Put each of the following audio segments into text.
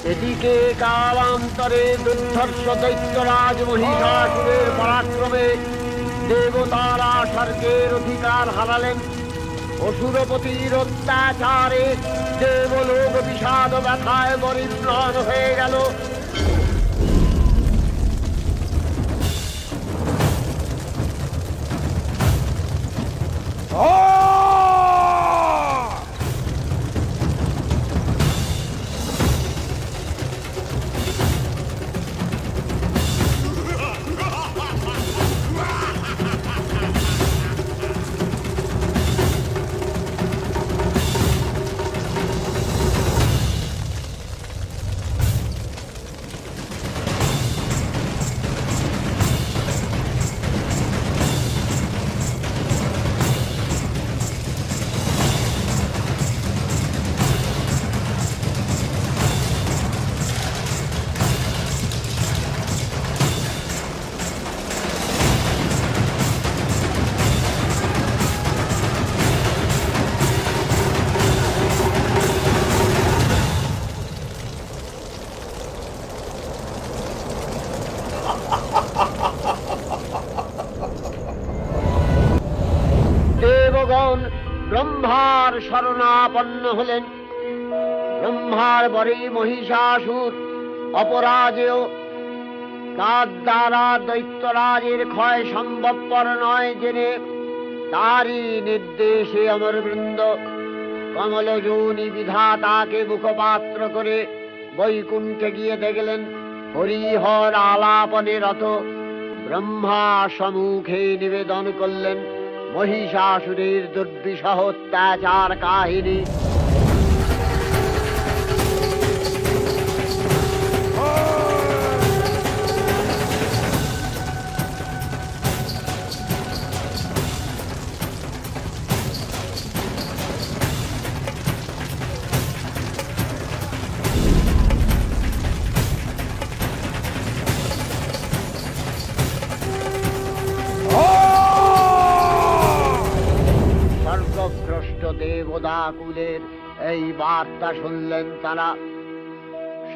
এদিকে কালান্তরে দুর্ধর্ষ দৈত্যরাজ মহিষাসুরের পরাক্রমে দেবতারা স্বর্গের অধিকার হারালেন। অসুরপতির অত্যাচারে দেবলোক বিষাদ ব্যথায় পরিম্লান হয়ে গেল। দেবগণ ব্রহ্মার শরণাপন্ন হলেন। ব্রহ্মার বরে মহিষাসুর অপরাজেয়, তার দ্বারা দৈত্যরাজের ক্ষয় সম্ভবপর নয় জেনে তারই নির্দেশে অমরবৃন্দ কমলযোনি বিধাতাকে মুখপাত্র করে বৈকুণ্ঠে গিয়ে দেখলেন হরিহর আলাপনে রত। ব্রহ্মা সম্মুখে নিবেদন করলেন মহিষাসুরের দুর্বিষহ অত্যাচার কাহিনী। দেবদাকুলের এই বার্তা শুনলেন তারা।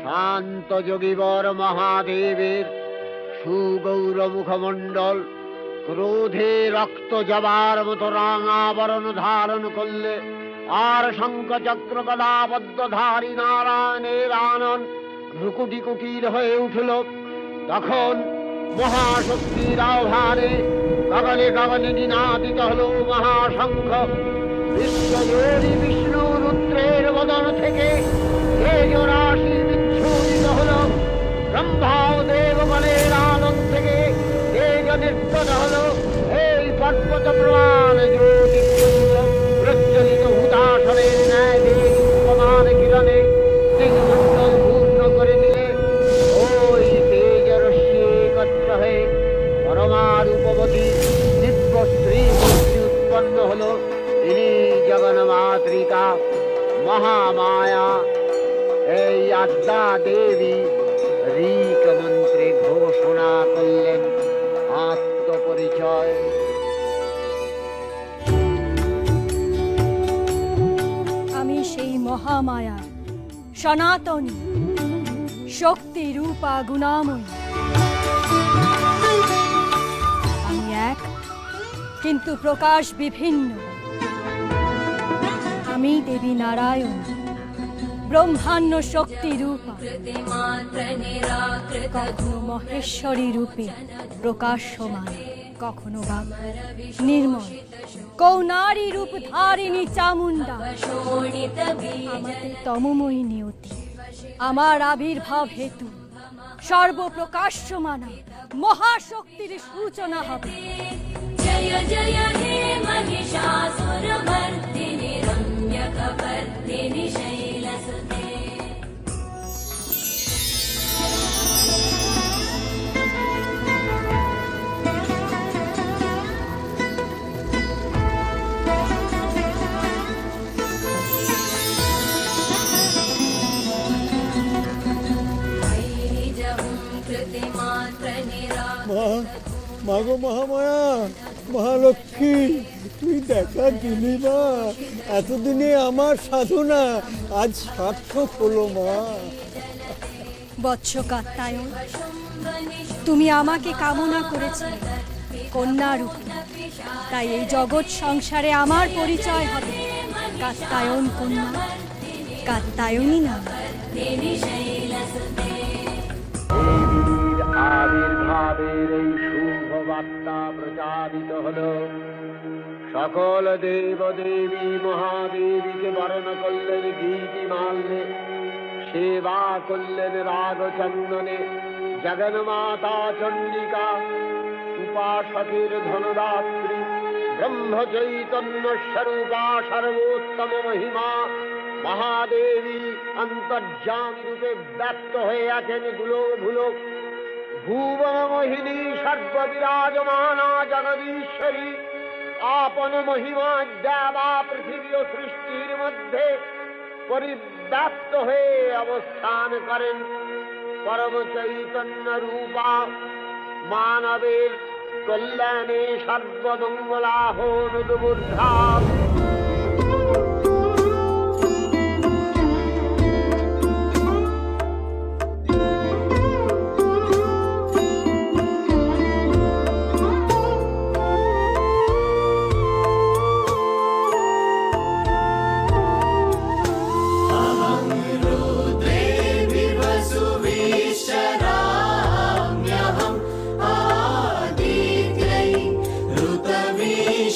শান্ত যোগীবর মহাদেবের সুগৌর মুখমণ্ডল ক্রোধে রক্ত যাবার মতো রাঙাবরণ ধারণ করলে, আর শঙ্খচক্র গদাবদ্ধধারী নারায়ণের আনন ভ্রুকুটি কুটির হয়ে উঠল। তখন মহাশক্তির আহ্বানে গগনে গগনে নিনাদিত হল মহাশঙ্খ। বিশ্বজোড়ি বিষ্ণু রুদ্রের বদন থেকে তেজরাশি বিচ্ছুরিত হল। ব্রহ্মা ও দেবগণের আনন্দ থেকে তেজ নির্গত হল। এই পর্বত প্রমাণ জ্যোতিপুঞ্জ প্রজ্বলিত হুতাশনের ন্যায় দেবমান কিরণে দিগমণ্ডল পূর্ণ করে দিলে ওই তেজরশ্মি একত্র হয়ে পরমারূপবতী দিব্য স্ত্রী মূর্তি উৎপন্ন হল। ইনি জগন্মাতৃকা মহামায়া, এই আদ্যা দেবী ঋক মন্ত্রে ঘোষণা করলেন আত্মপরিচয়। আমি সেই মহামায়া সনাতনী শক্তি রূপা গুণাময়ী। আমি এক, কিন্তু প্রকাশ বিভিন্ন। আমি দেবী নারায়ণ, ব্রহ্মাণ্ড শক্তি রূপা, কখনো মহেশ্বরী রূপে প্রকাশমান, কখনো বা নির্মল কৌনারী রূপ ধারিণী চামুণ্ডা। আমাদের তমময়ী নিয়তি, আমার আবির্ভাব হেতু সর্বপ্রকাশ্যমানা মহাশক্তির সূচনা হবে। জয় জয় হে মহিষাসুরমর্দিনী রম্যকপর্দিনী শৈলসুতে। মাগো মহামায়া, মহালক্ষ্মী, তুই দেখা দিলি মা। এতদিনে আমার সাধনা আজ সার্থক হলো মা। বৎস কাত্যায়ন, তুমি আমাকে কামনা করেছিলে কন্যা রূপে, তাই এই জগৎ সংসারে আমার পরিচয় হবে কাত্যায়ন কন্যা, কাত্যায়নী নাম। দেবীর আবির্ভাবের এই শুভ বার্তা প্রচারিত হলো। সকল দেব দেবী মহাদেবীকে বরণ করলেন গীতিমাল্যে, সেবা করলেন রাগ চন্দনে। জগন্মাতা চণ্ডিকা, উপাসকের ধনদাত্রী, ব্রহ্ম চৈতন্য স্বরূপা, সর্বোত্তম মহিমা মহাদেবী অন্তর্যামী রূপে ব্যক্ত হয়ে আছেন গুলোক ভুলোক। ভুবন মোহিনী সর্ববিরাজমানা জগদীশ্বরী আপন মহিমা দেবা পৃথিবী ও সৃষ্টির মধ্যে পরিব্যাপ্ত হয়ে অবস্থান করেন। পরম চৈতন্য রূপা মানবের কল্যাণে সর্বমঙ্গলাহ নুদবুদ্ধা।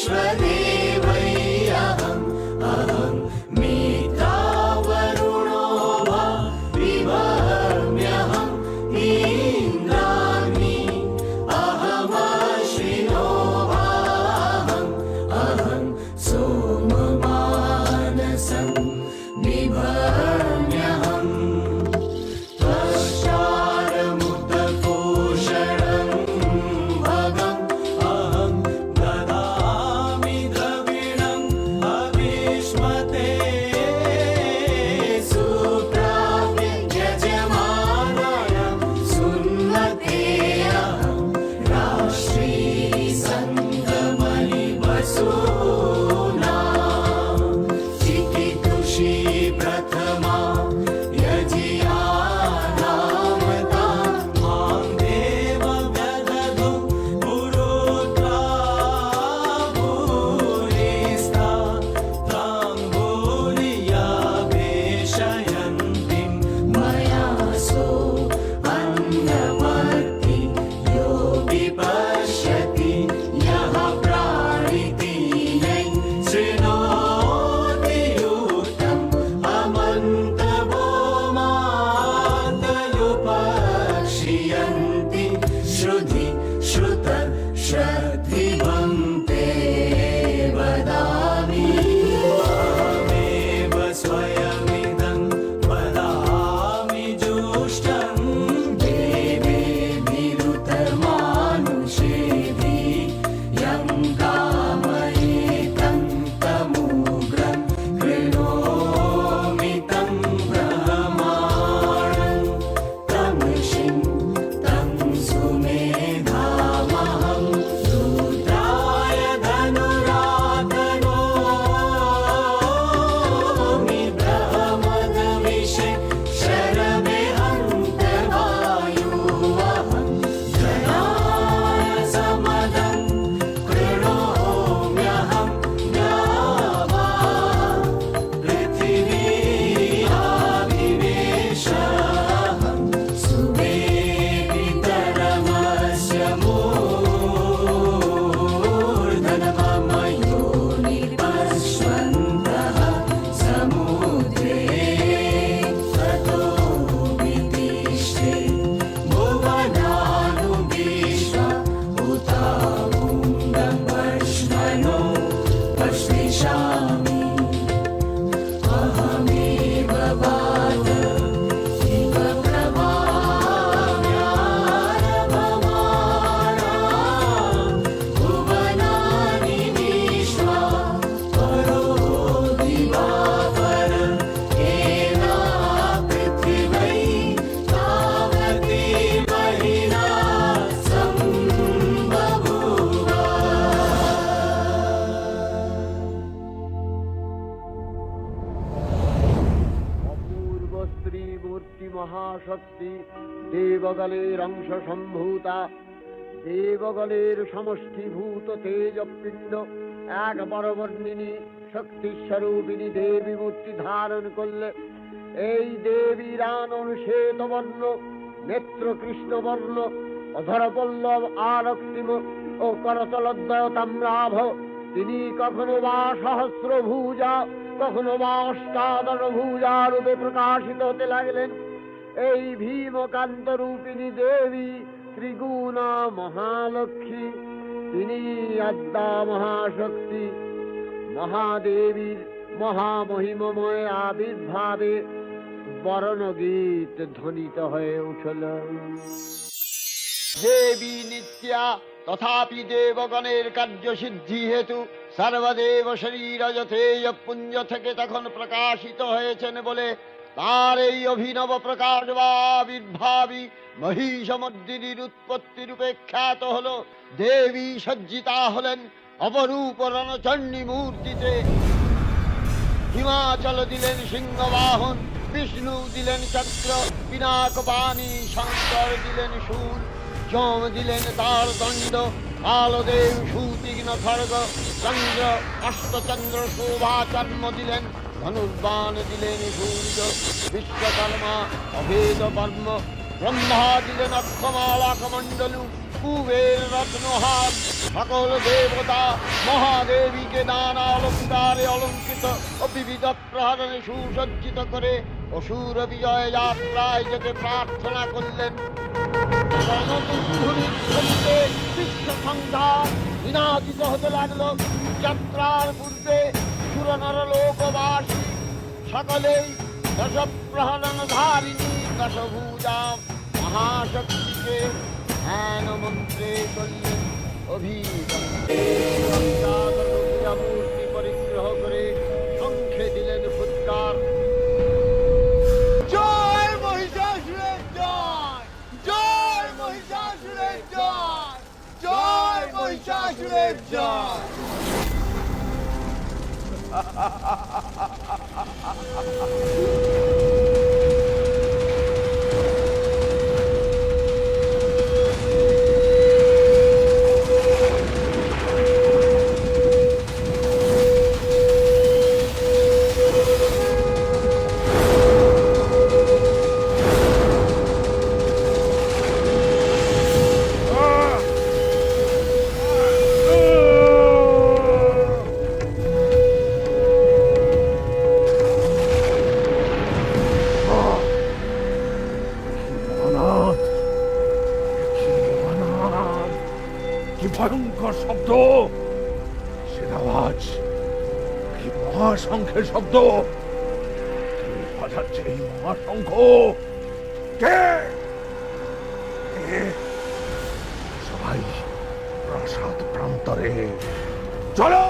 ऋतविश्वदेवै মূর্তি মহাশক্তি, দেবগলের অংশ সম্ভূতা, দেবগলের সমষ্টিভূত তেজপিণ্ড এক বরবর্ণিনী শক্তিস্বরূপিণী দেবী মূর্তি ধারণ করলে এই দেবীর আনন শ্বেতবর্ণ, নেত্র কৃষ্ণবর্ণ, অধরপল্লব আরক্তিম ও করতলদ্বয় তাম্রাভ। তিনি কখনো বা সহস্রভুজা, কখনো বা অষ্টাদশ ভুজা রূপে প্রকাশিত হতে লাগলেন। এই ভীমকান্ত রূপিণী দেবী ত্রিগুণা মহালক্ষ্মী, তিনি আদ্যা মহাশক্তি। মহাদেবীর মহামহিমময় আবির্ভাবে বরণগীত ধ্বনিত হয়ে উঠল। দেবী নিত্যা তথাপি দেবগণের কার্যসিদ্ধি হেতু সর্বদেব শরীর যথেয় পুঞ্জ থেকে তখন প্রকাশিত হয়েছেন বলে তার এই অভিনব প্রকাশ বা আবির্ভাবী মহিষমর্দিনীর উৎপত্তি রূপে খ্যাত হল। দেবী সজ্জিতা হলেন অপরূপ রণচণ্ডী মূর্তিতে। হিমাচল দিলেন সিংহবাহন, বিষ্ণু দিলেন চক্র, পিনাকপাণি, শঙ্কর দিলেন শূল, যম দিলেন তার দণ্ড, কালদেব সুতীক্ষ্ণ খড়গ, চন্দ্র অষ্টচন্দ্র শোভাচর্ম দিলেন, ধনুর্বাণ দিলেন সূর্য, বিশ্বকর্মা অভেদ পদ্ম, ব্রহ্মা দিলেন অক্ষমালা কমণ্ডলু, কুবের রত্নহার। সকল দেবতা মহাদেবীকে নানা অলঙ্কারে অলঙ্কৃত ও বিবিধ প্রহরণে সুসজ্জিত করে অসুর বিজয় যাত্রায় যেতে প্রার্থনা করলেন। বিশ্ব সংঘার নিনাদিত হতে লাগল। যাত্রার পূর্বে সুরনর লোকবাসী সকলেই দশ প্রহরণ ধারিণী দশভুজা মহাশক্তিকে ধ্যান মন্ত্রে করলেন মূর্তি পরিগ্রহ করে শঙ্খে দিলেন ফুৎকার। জয় মহিষাসুরের জয়, জয় মহিষাসুরের জয়, জয় মহিষাসুরের জয়। কি ভয়ঙ্কর শব্দ! সে আওয়াজ কি মহাশঙ্খের শব্দ! কে বাজাচ্ছে এই মহাশঙ্খ? কে? কে? সবাই প্রাসাদ প্রান্তরে চলো!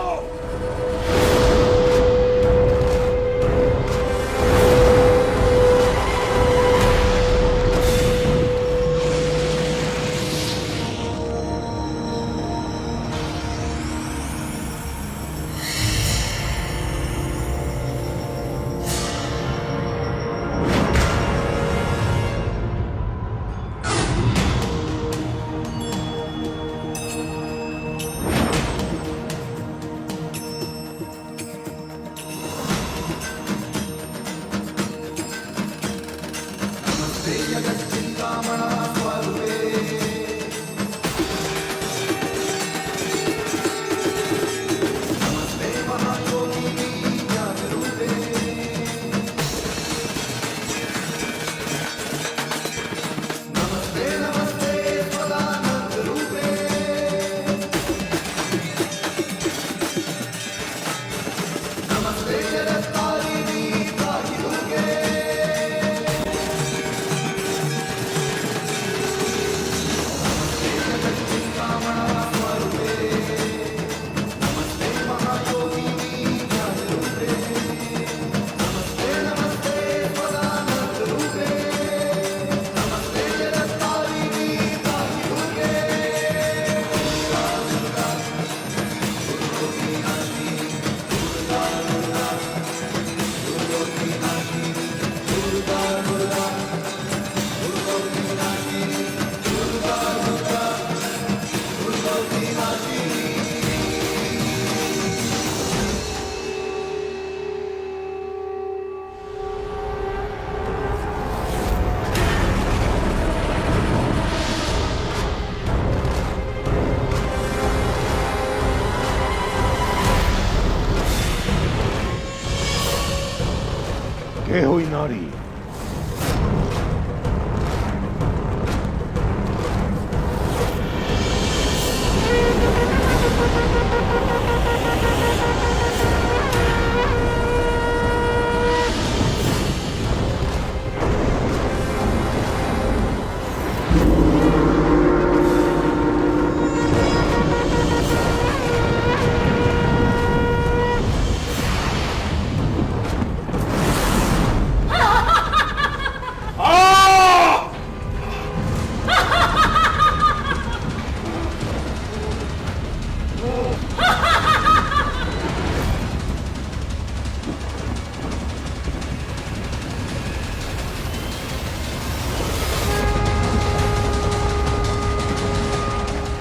কে ওই নারী?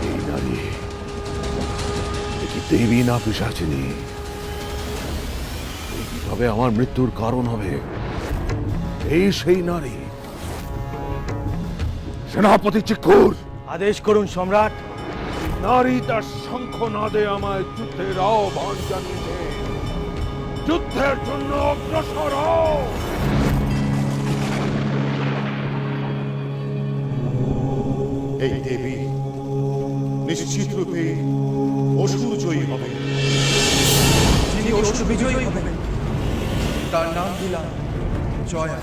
এই নারী এ কি দেবী না পিশাচিনী? এই কিভাবে আমার মৃত্যুর কারণ হবে? এই সেই নারী। সেনাপতি চিক্কুর, আদেশ করুন সম্রাট। নারী তার শঙ্খনাদে আমায় যুদ্ধের আহ্বান জানিয়েছে। যুদ্ধের জন্য অগ্রসর হও। এই দেবী নিশ্চিত রূপে অসুর জয়ী হবে। যিনি অসুর বিজয়ী হবেন তার নাম দিলাম জয়া।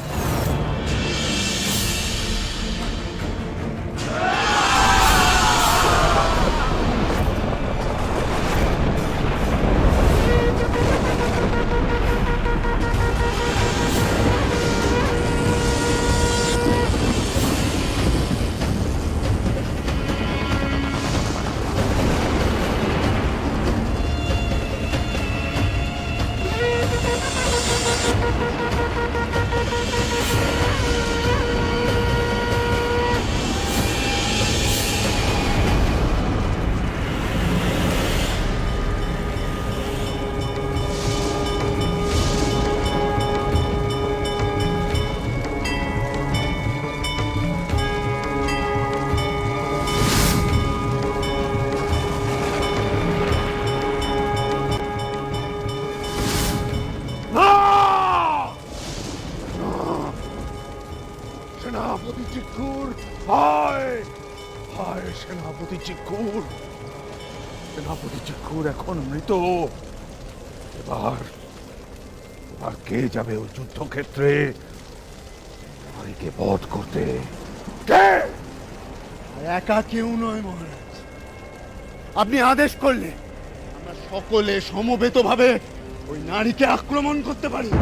সেনাপতি চিক্কুর, হায় হায়! সেনাপতি চিক্কুর, সেনাপতি চিক্কুর এখন মৃত। এবার এবার কে যাবে ওই যুদ্ধক্ষেত্রে নারীকে বধ করতে? কে? আর একা কেউ নয় মহারাজ, আপনি আদেশ করলে আমরা সকলে সমবেতভাবে ওই নারীকে আক্রমণ করতে পারি।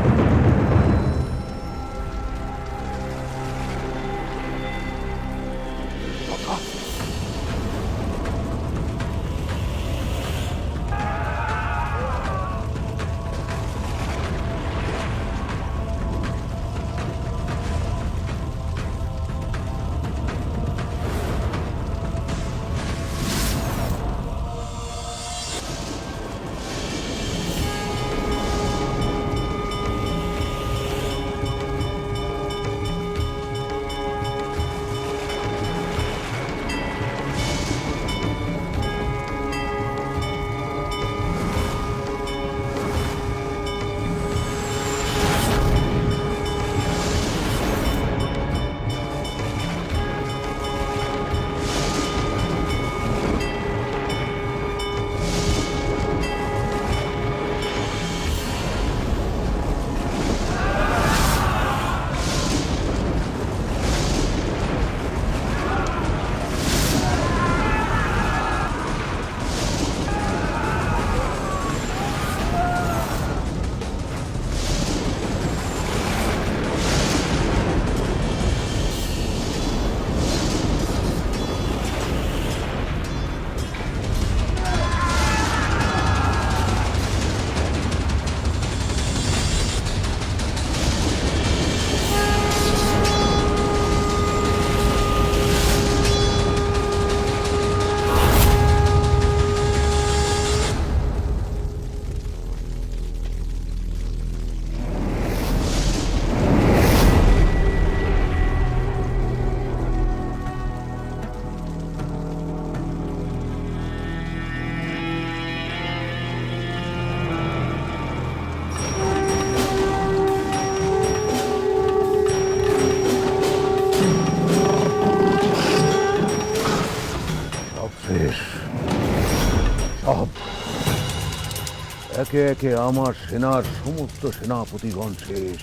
একে একে আমার সেনার সমস্ত সেনাপতিগণ শেষ।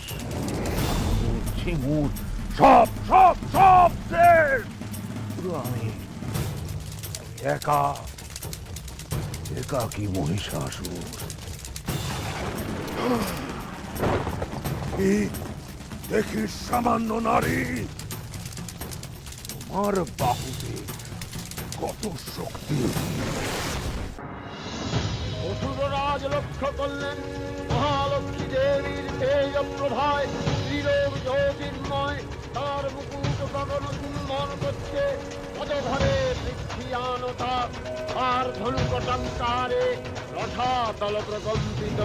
ঝিমুর সব সব সব শেষ। শুধু আমি একা একাকী মহিষাসুর। কি দেখিস সামান্য নারী, তোমার বাহুতে কত শক্তি। অসুররাজ লক্ষ্য করলেন মহালক্ষ্মী দেবীর তেজ প্রভায় ত্রিলোক জ্যোতির্ময়, তার মুকুট গগন চুম্বন করছে, পদধরে পৃথিবীয়ানতা, তার ধনুকটঙ্কারে রসাতল প্রকম্পিত।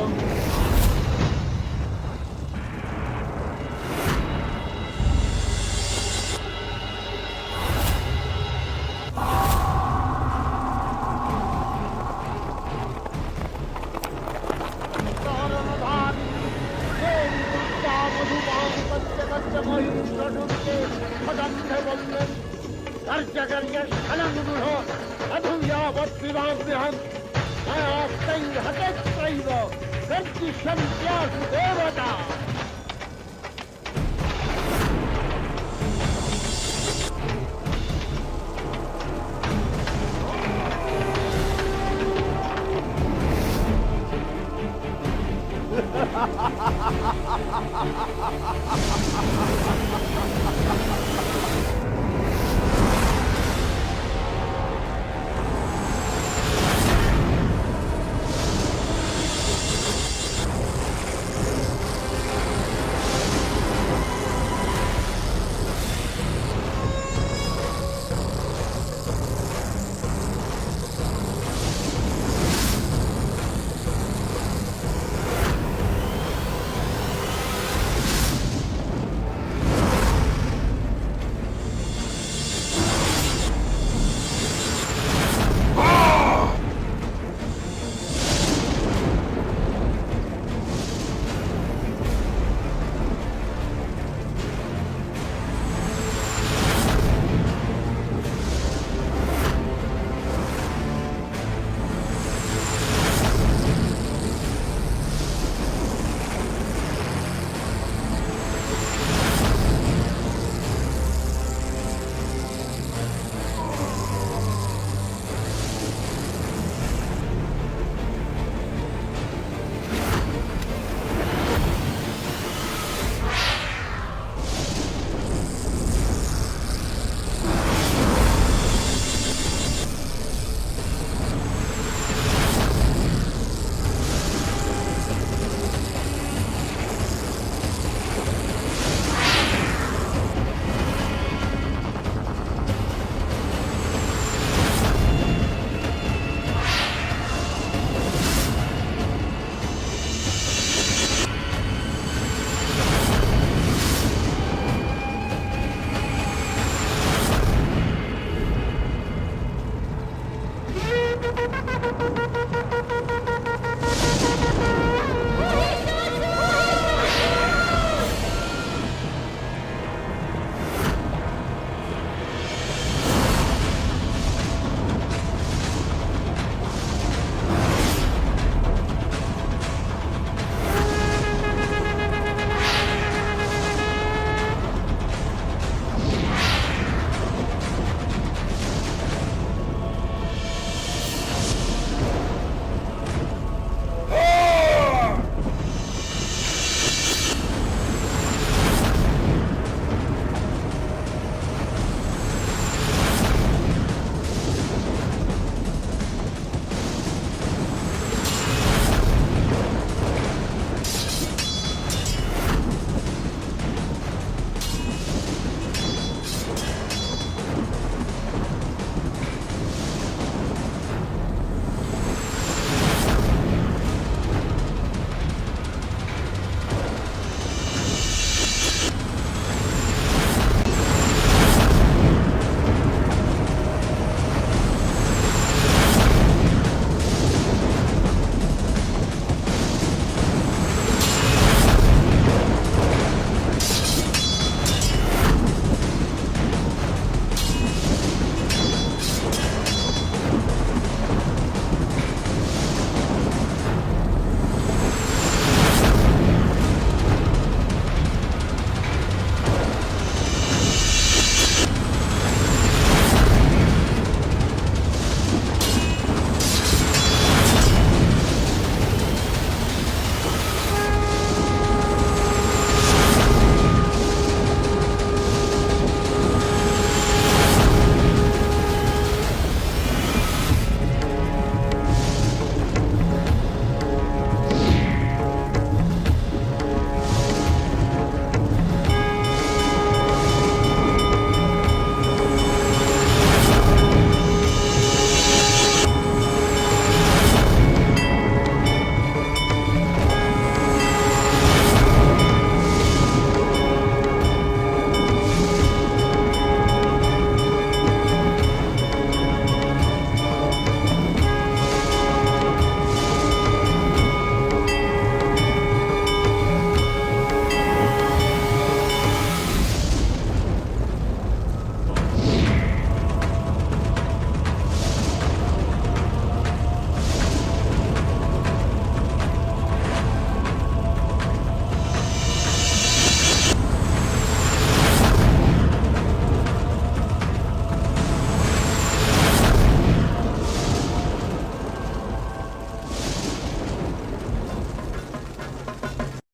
দেবতা